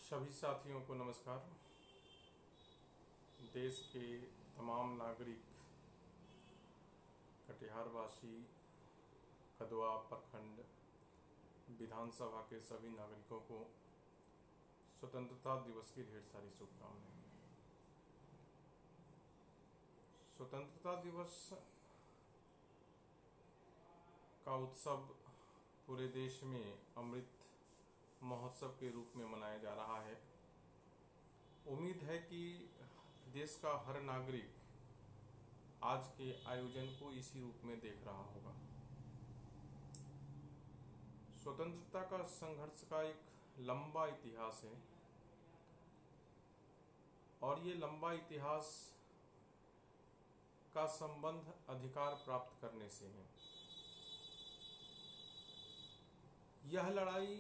सभी साथियों को नमस्कार। देश के तमाम नागरिक, कटिहारवासी, कदवा प्रखंड विधानसभा के सभी नागरिकों को स्वतंत्रता दिवस की ढेर सारी शुभकामनाएं। स्वतंत्रता दिवस का उत्सव पूरे देश में अमृत महोत्सव के रूप में मनाया जा रहा है। उम्मीद है कि देश का हर नागरिक आज के आयोजन को इसी रूप में देख रहा होगा। स्वतंत्रता का संघर्ष का एक लंबा इतिहास है और ये लंबा इतिहास का संबंध अधिकार प्राप्त करने से है। यह लड़ाई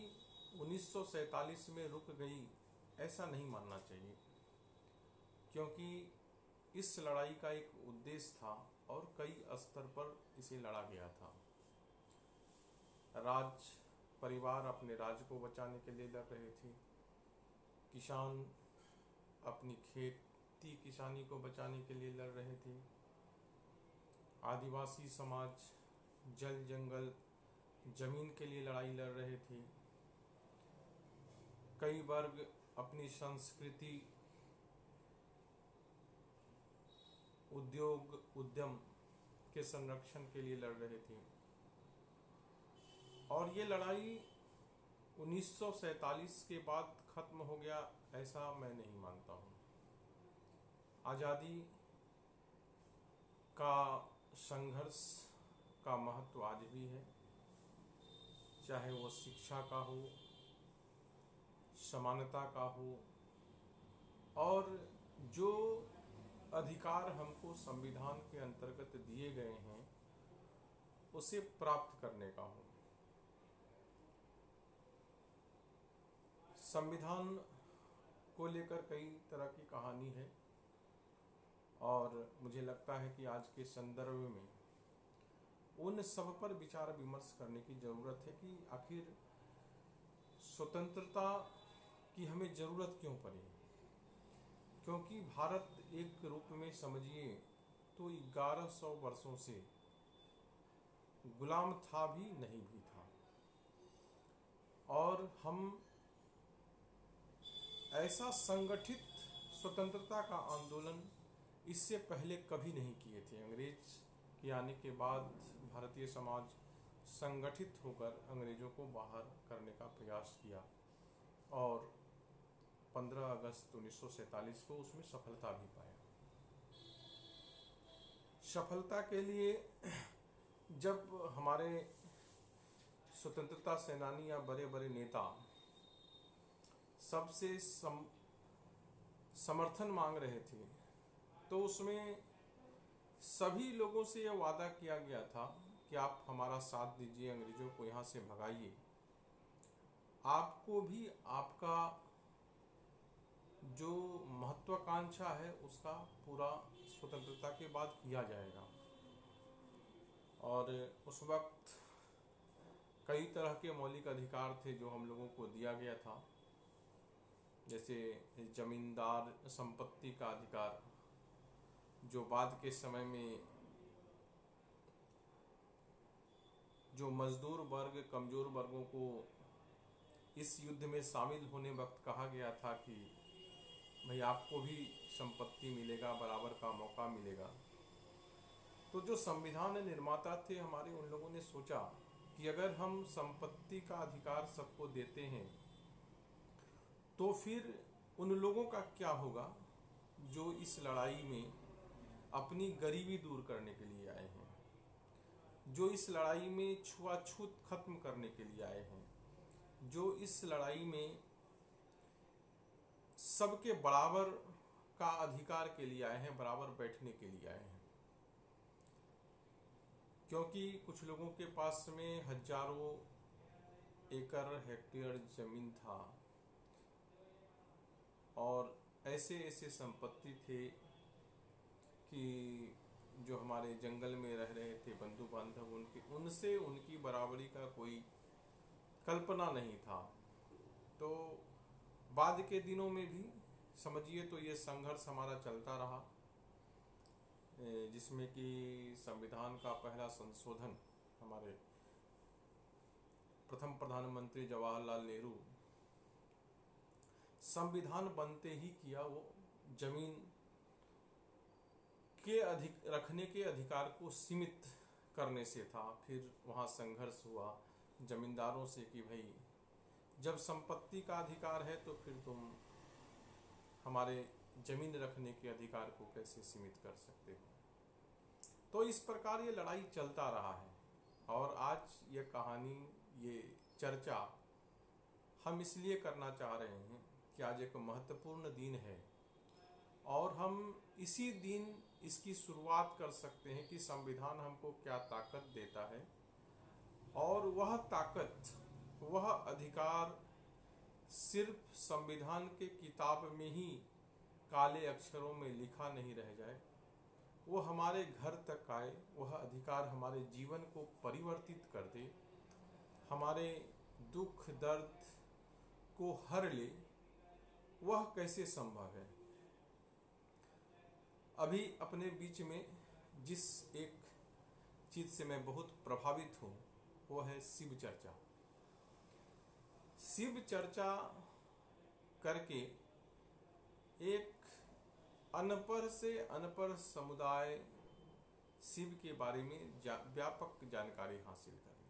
1947 में रुक गई ऐसा नहीं मानना चाहिए, क्योंकि इस लड़ाई का एक उद्देश्य था और कई स्तर पर इसे लड़ा गया था। राज परिवार अपने राज्य को बचाने के लिए लड़ रहे थे, किसान अपनी खेती किसानी को बचाने के लिए लड़ रहे थे, आदिवासी समाज जल जंगल जमीन के लिए लड़ाई लड़ रहे थे, कई वर्ग अपनी संस्कृति उद्योग उद्यम के संरक्षण के लिए लड़ रहे थे। और ये लड़ाई 1947 के बाद खत्म हो गया ऐसा मैं नहीं मानता हूँ। आज़ादी का संघर्ष का महत्व आज भी है, चाहे वो शिक्षा का हो, समानता का हो, और जो अधिकार हमको संविधान के अंतर्गत दिए गए हैं उसे प्राप्त करने का हो। संविधान को लेकर कई तरह की कहानी है और मुझे लगता है कि आज के संदर्भ में उन सब पर विचार विमर्श करने की ज़रूरत है कि आखिर स्वतंत्रता की हमें ज़रूरत क्यों पड़ी। क्योंकि भारत एक रूप में समझिए तो 1100 वर्षों से गुलाम था भी नहीं भी था, और हम ऐसा संगठित स्वतंत्रता का आंदोलन इससे पहले कभी नहीं किए थे। अंग्रेज के आने के बाद भारतीय समाज संगठित होकर अंग्रेजों को बाहर करने का प्रयास किया और 15 अगस्त 1947 को उसमें सफलता भी पाया। सफलता के लिए जब हमारे स्वतंत्रता सेनानी या बड़े बड़े नेता सबसे समर्थन मांग रहे थे, तो उसमें सभी लोगों से यह वादा किया गया था कि आप हमारा साथ दीजिए, अंग्रेजों को यहाँ से भगाइए, आपको भी आपका जो महत्वाकांक्षा है उसका पूरा स्वतंत्रता के बाद किया जाएगा। और उस वक्त कई तरह के मौलिक अधिकार थे जो हम लोगों को दिया गया था, जैसे जमींदार संपत्ति का अधिकार, जो बाद के समय में जो मजदूर वर्ग कमजोर वर्गों को इस युद्ध में शामिल होने वक्त कहा गया था कि भाई आपको भी संपत्ति मिलेगा, बराबर का मौका मिलेगा। तो जो संविधान निर्माता थे हमारे, उन लोगों ने सोचा कि अगर हम संपत्ति का अधिकार सबको देते हैं तो फिर उन लोगों का क्या होगा जो इस लड़ाई में अपनी गरीबी दूर करने के लिए आए हैं, जो इस लड़ाई में छुआछूत खत्म करने के लिए आए हैं, जो इस लड़ाई में सबके बराबर का अधिकार के लिए आए हैं, बराबर बैठने के लिए आए हैं। क्योंकि कुछ लोगों के पास में हजारों एकड़ हेक्टेयर जमीन था और ऐसे ऐसे संपत्ति थे कि जो हमारे जंगल में रह रहे थे बंधु बांधव, उनसे उनकी बराबरी का कोई कल्पना नहीं था। तो बाद के दिनों में भी समझिए तो ये संघर्ष हमारा चलता रहा, जिसमें कि संविधान का पहला संशोधन हमारे प्रथम प्रधानमंत्री जवाहरलाल नेहरू संविधान बनते ही किया। वो जमीन के रखने के अधिकार को सीमित करने से था। फिर वहाँ संघर्ष हुआ जमींदारों से कि भाई जब संपत्ति का अधिकार है तो फिर तुम हमारे जमीन रखने के अधिकार को कैसे सीमित कर सकते हो। तो इस प्रकार ये लड़ाई चलता रहा है। और आज ये कहानी, ये चर्चा हम इसलिए करना चाह रहे हैं कि आज एक महत्वपूर्ण दिन है और हम इसी दिन इसकी शुरुआत कर सकते हैं कि संविधान हमको क्या ताकत देता है। और वह ताकत, वह अधिकार सिर्फ संविधान के किताब में ही काले अक्षरों में लिखा नहीं रह जाए, वो हमारे घर तक आए, वह अधिकार हमारे जीवन को परिवर्तित कर दे, हमारे दुख दर्द को हर ले। वह कैसे संभव है? अभी अपने बीच में जिस एक चीज से मैं बहुत प्रभावित हूँ वो है शिव चर्चा। शिव चर्चा करके एक अनपढ़ से अनपढ़ समुदाय शिव के बारे में व्यापक जानकारी हासिल कर ली।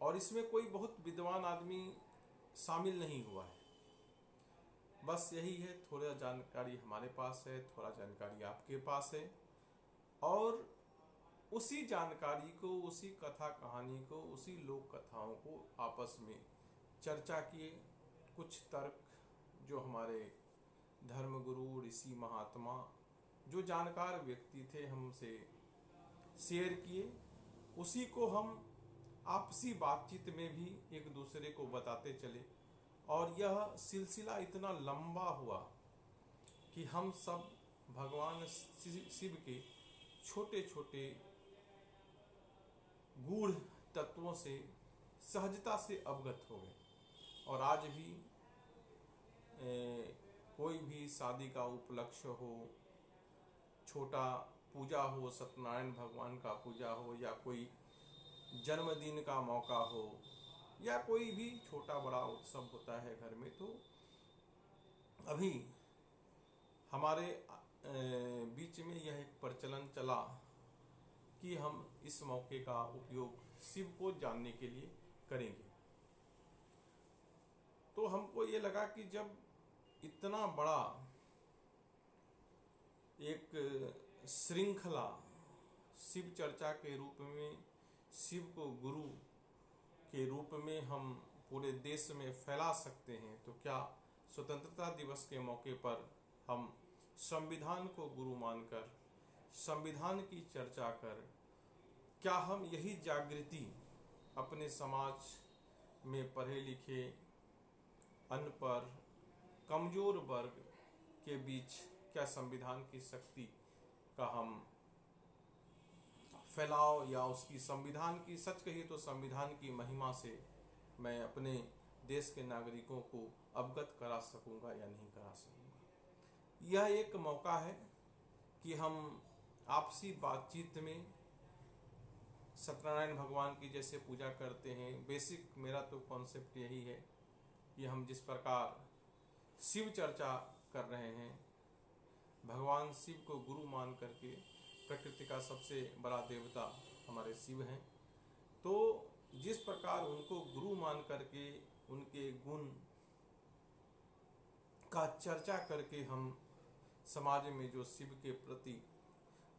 और इसमें कोई बहुत विद्वान आदमी शामिल नहीं हुआ है, बस यही है थोड़ा जानकारी हमारे पास है, थोड़ा जानकारी आपके पास है, और उसी जानकारी को, उसी कथा कहानी को, उसी लोक कथाओं को आपस में चर्चा किए। कुछ तर्क जो हमारे धर्मगुरु, ऋषि, महात्मा, जो जानकार व्यक्ति थे हमसे शेयर किए, उसी को हम आपसी बातचीत में भी एक दूसरे को बताते चले। और यह सिलसिला इतना लंबा हुआ कि हम सब भगवान शिव के छोटे छोटे गूढ़ तत्वों से सहजता से अवगत हो गए। और आज भी कोई भी शादी का उपलक्ष्य हो, छोटा पूजा हो, सत्यनारायण भगवान का पूजा हो, या कोई जन्मदिन का मौका हो, या कोई भी छोटा बड़ा उत्सव होता है घर में, तो अभी हमारे बीच में यह एक प्रचलन चला कि हम इस मौके का उपयोग शिव को जानने के लिए करेंगे। तो हमको ये लगा कि जब इतना बड़ा एक श्रृंखला शिव चर्चा के रूप में, शिव को गुरु के रूप में हम पूरे देश में फैला सकते हैं, तो क्या स्वतंत्रता दिवस के मौके पर हम संविधान को गुरु मानकर, संविधान की चर्चा कर, क्या हम यही जागृति अपने समाज में पढ़े लिखे, अनपढ़, कमजोर वर्ग के बीच, क्या संविधान की शक्ति का हम फैलाव, या उसकी संविधान की, सच कहिए तो संविधान की महिमा से मैं अपने देश के नागरिकों को अवगत करा सकूंगा या नहीं करा सकूंगा। यह एक मौका है कि हम आपसी बातचीत में सत्यनारायण भगवान की जैसे पूजा करते हैं। बेसिक मेरा तो कॉन्सेप्ट यही है कि हम जिस प्रकार शिव चर्चा कर रहे हैं, भगवान शिव को गुरु मान करके, प्रकृति का सबसे बड़ा देवता हमारे शिव हैं, तो जिस प्रकार उनको गुरु मान करके, उनके गुण का चर्चा करके हम समाज में जो शिव के प्रति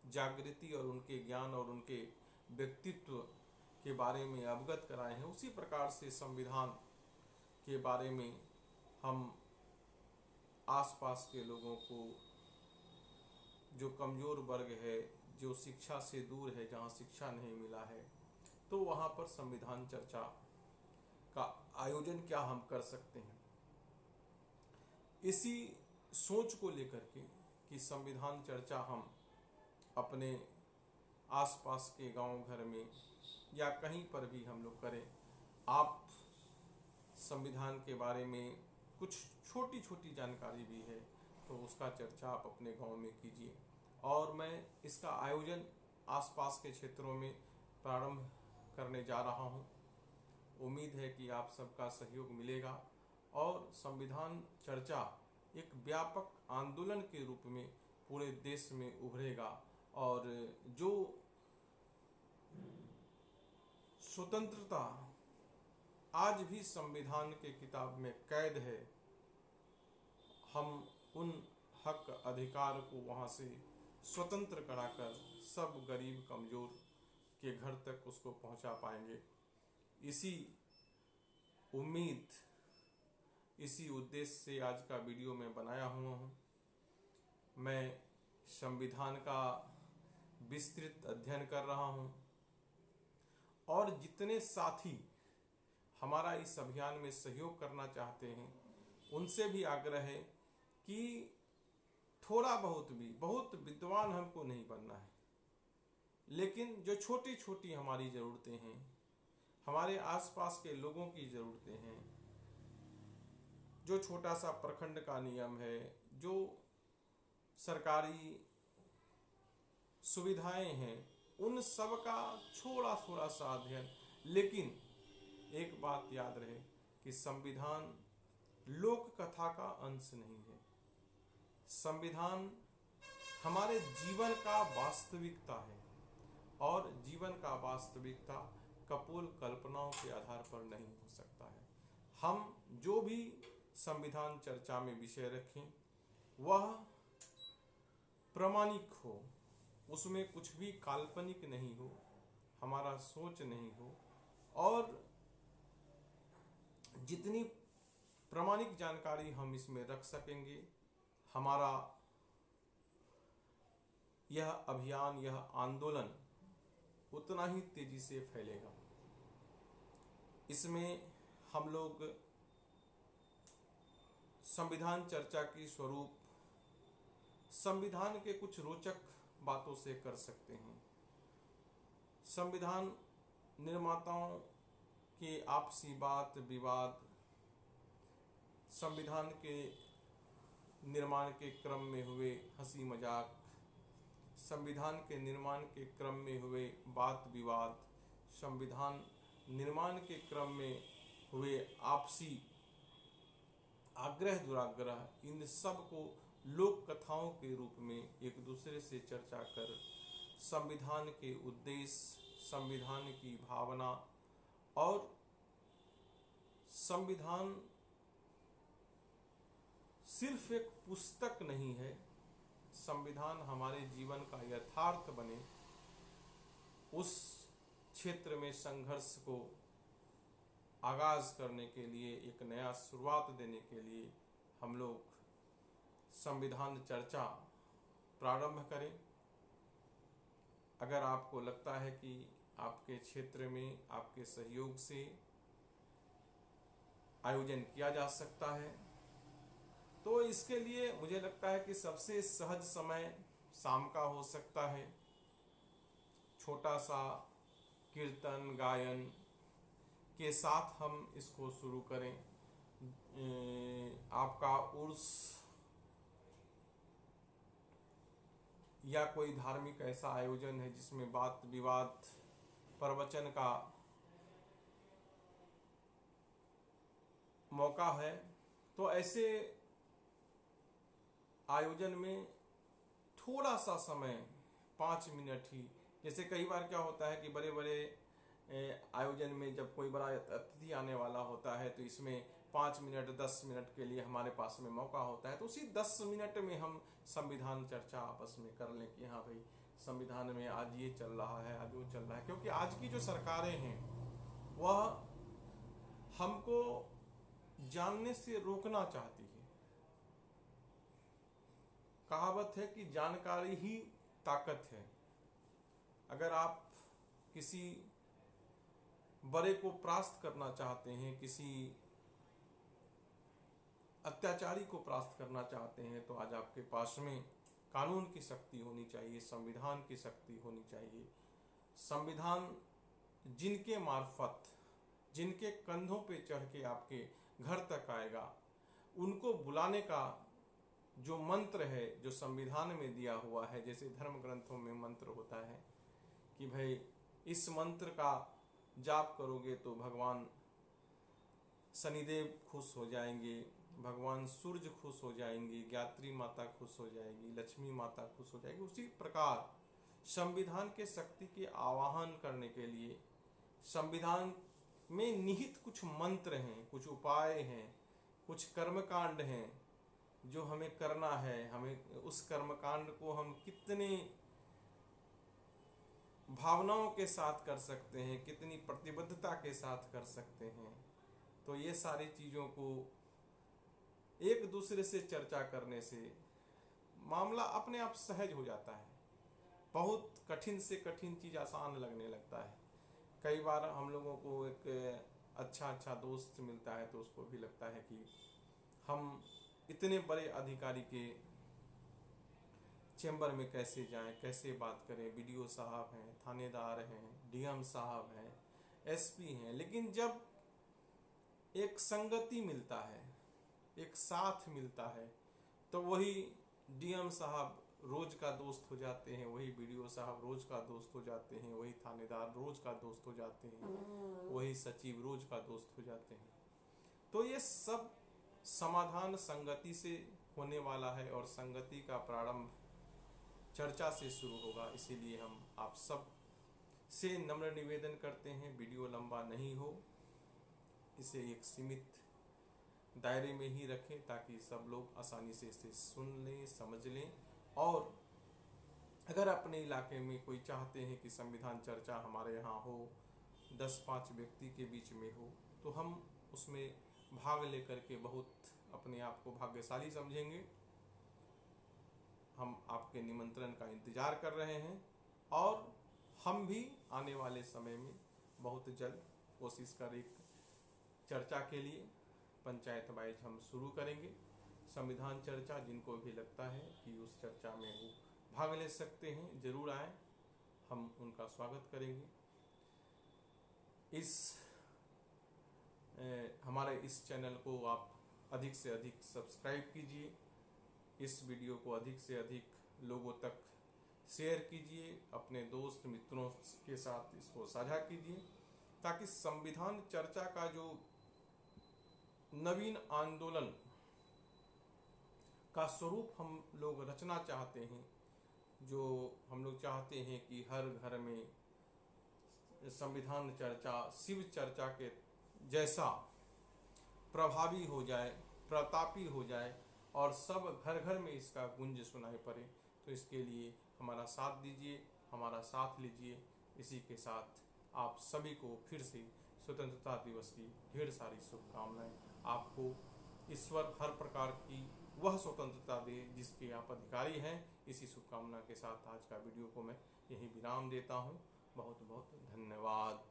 जागृति और उनके ज्ञान और उनके व्यक्तित्व के बारे में अवगत कराए हैं, उसी प्रकार से संविधान के बारे में हम आसपास के लोगों को, जो कमजोर वर्ग है, जो शिक्षा से दूर है, जहाँ शिक्षा नहीं मिला है, तो वहाँ पर संविधान चर्चा का आयोजन क्या हम कर सकते हैं। इसी सोच को लेकर के कि संविधान चर्चा हम अपने आसपास के गांव घर में या कहीं पर भी हम लोग करें। आप संविधान के बारे में कुछ छोटी छोटी जानकारी भी है, तो उसका चर्चा आप अपने गांव में कीजिए। और मैं इसका आयोजन आसपास के क्षेत्रों में प्रारंभ करने जा रहा हूं। उम्मीद है कि आप सबका सहयोग मिलेगा और संविधान चर्चा एक व्यापक आंदोलन के रूप में पूरे देश में उभरेगा। और जो स्वतंत्रता आज भी संविधान के किताब में कैद है, हम उन हक अधिकार को वहाँ से स्वतंत्र कराकर सब गरीब कमजोर के घर तक उसको पहुँचा पाएंगे। इसी उम्मीद, इसी उद्देश्य से आज का वीडियो मैं बनाया हुआ हूँ। मैं संविधान का विस्तृत अध्ययन कर रहा हूँ और जितने साथी हमारा इस अभियान में सहयोग करना चाहते हैं उनसे भी आग्रह है कि थोड़ा बहुत भी, बहुत विद्वान हमको नहीं बनना है, लेकिन जो छोटी छोटी हमारी ज़रूरतें हैं, हमारे आसपास के लोगों की ज़रूरतें हैं, जो छोटा सा प्रखंड का नियम है, जो सरकारी सुविधाएं हैं, उन सब का थोड़ा थोड़ा सा अध्ययन। लेकिन एक बात याद रहे कि संविधान लोक कथा का अंश नहीं है। संविधान हमारे जीवन का वास्तविकता है और जीवन का वास्तविकता कपोल कल्पनाओं के आधार पर नहीं हो सकता है। हम जो भी संविधान चर्चा में विषय रखें वह प्रामाणिक हो, उसमें कुछ भी काल्पनिक नहीं हो, हमारा सोच नहीं हो, और जितनी प्रामाणिक जानकारी हम इसमें रख सकेंगे, हमारा यह अभियान, यह आंदोलन उतना ही तेजी से फैलेगा। इसमें हम लोग संविधान चर्चा की स्वरूप संविधान के कुछ रोचक बातों से कर सकते हैं। संविधान निर्माताओं के आपसी बात विवाद, संविधान के निर्माण के क्रम में हुए हंसी मजाक, संविधान के निर्माण के क्रम में हुए बात विवाद, संविधान निर्माण के क्रम में हुए आपसी आग्रह दुराग्रह, इन सब को लोक कथाओं के रूप में एक दूसरे से चर्चा कर संविधान के उद्देश्य, संविधान की भावना और संविधान सिर्फ एक पुस्तक नहीं है, संविधान हमारे जीवन का यथार्थ बने, उस क्षेत्र में संघर्ष को आगाज करने के लिए, एक नया शुरुआत देने के लिए हम लोग संविधान चर्चा प्रारंभ करें। अगर आपको लगता है कि आपके क्षेत्र में आपके सहयोग से आयोजन किया जा सकता है, तो इसके लिए मुझे लगता है कि सबसे सहज समय शाम का हो सकता है। छोटा सा कीर्तन गायन के साथ हम इसको शुरू करें। आपका उर्स या कोई धार्मिक ऐसा आयोजन है जिसमें बात विवाद, प्रवचन का मौका है, तो ऐसे आयोजन में थोड़ा सा समय 5 मिनट ही, जैसे कई बार क्या होता है कि बड़े बड़े आयोजन में जब कोई बड़ा अतिथि आने वाला होता है तो इसमें 5 मिनट 10 मिनट के लिए हमारे पास में मौका होता है, तो उसी 10 मिनट में हम संविधान चर्चा आपस में कर लें कि हाँ भाई संविधान में आज ये चल रहा है, आज वो चल रहा है। क्योंकि आज की जो सरकारें हैं वह हमको जानने से रोकना चाहती है। कहावत है कि जानकारी ही ताकत है। अगर आप किसी बड़े को परास्त करना चाहते हैं, किसी अत्याचारी को परास्त करना चाहते हैं, तो आज आपके पास में कानून की शक्ति होनी चाहिए, संविधान की शक्ति होनी चाहिए। संविधान जिनके मार्फत जिनके कंधों पे चढ़ के आपके घर तक आएगा, उनको बुलाने का जो मंत्र है, जो संविधान में दिया हुआ है, जैसे धर्म ग्रंथों में मंत्र होता है कि भाई इस मंत्र का जाप करोगे तो भगवान शनिदेव खुश हो जाएंगे, भगवान सूर्य खुश हो जाएंगे, गायत्री माता खुश हो जाएगी, लक्ष्मी माता खुश हो जाएगी। उसी प्रकार संविधान के शक्ति के आवाहन करने के लिए संविधान में निहित कुछ मंत्र हैं, कुछ उपाय हैं, कुछ कर्मकांड हैं जो हमें करना है। हमें उस कर्मकांड को हम कितने भावनाओं के साथ कर सकते हैं, कितनी प्रतिबद्धता के साथ कर सकते हैं। तो ये सारी चीज़ों को एक दूसरे से चर्चा करने से मामला अपने आप सहज हो जाता है। बहुत कठिन से कठिन चीज़ आसान लगने लगता है। कई बार हम लोगों को एक अच्छा दोस्त मिलता है तो उसको भी लगता है कि हम इतने बड़े अधिकारी के चैम्बर में कैसे जाएं, कैसे बात करें। बीडीओ साहब हैं, थानेदार हैं, डीएम साहब हैं, एसपी हैं, लेकिन जब एक संगति मिलता है, एक साथ मिलता है, तो वही डीएम साहब रोज का दोस्त हो जाते हैं, वही बीडीओ साहब रोज का दोस्त हो जाते हैं, वही थानेदार रोज का दोस्त हो जाते हैं, वही सचिव रोज का दोस्त हो जाते हैं। तो ये सब समाधान संगति से होने वाला है और संगति का प्रारंभ चर्चा से शुरू होगा। इसीलिए हम आप सब से नम्र निवेदन करते हैं, वीडियो लंबा नहीं हो, इसे एक सीमित दायरे में ही रखें ताकि सब लोग आसानी से इसे सुन लें, समझ लें। और अगर अपने इलाके में कोई चाहते हैं कि संविधान चर्चा हमारे यहाँ हो, 10-5 व्यक्ति के बीच में हो, तो हम उसमें भाग लेकर के बहुत अपने आप को भाग्यशाली समझेंगे। हम आपके निमंत्रण का इंतजार कर रहे हैं और हम भी आने वाले समय में बहुत जल्द कोशिश कर एक चर्चा के लिए पंचायत वाइज हम शुरू करेंगे। संविधान चर्चा जिनको भी लगता है कि उस चर्चा में वो भाग ले सकते हैं, जरूर आएं, हम उनका स्वागत करेंगे। हमारे इस चैनल को आप अधिक से अधिक सब्सक्राइब कीजिए, इस वीडियो को अधिक से अधिक लोगों तक शेयर कीजिए, अपने दोस्त मित्रों के साथ इसको साझा कीजिए, ताकि संविधान चर्चा का जो नवीन आंदोलन का स्वरूप हम लोग रचना चाहते हैं, जो हम लोग चाहते हैं कि हर घर में संविधान चर्चा शिव चर्चा के जैसा प्रभावी हो जाए, प्रतापी हो जाए और सब घर घर में इसका गूंज सुनाई पड़े। तो इसके लिए हमारा साथ दीजिए, हमारा साथ लीजिए। इसी के साथ आप सभी को फिर से स्वतंत्रता दिवस की ढेर सारी शुभकामनाएं। आपको ईश्वर हर प्रकार की वह स्वतंत्रता दे जिसके आप अधिकारी हैं। इसी शुभकामना के साथ आज का वीडियो को मैं यही विराम देता हूं। बहुत बहुत धन्यवाद।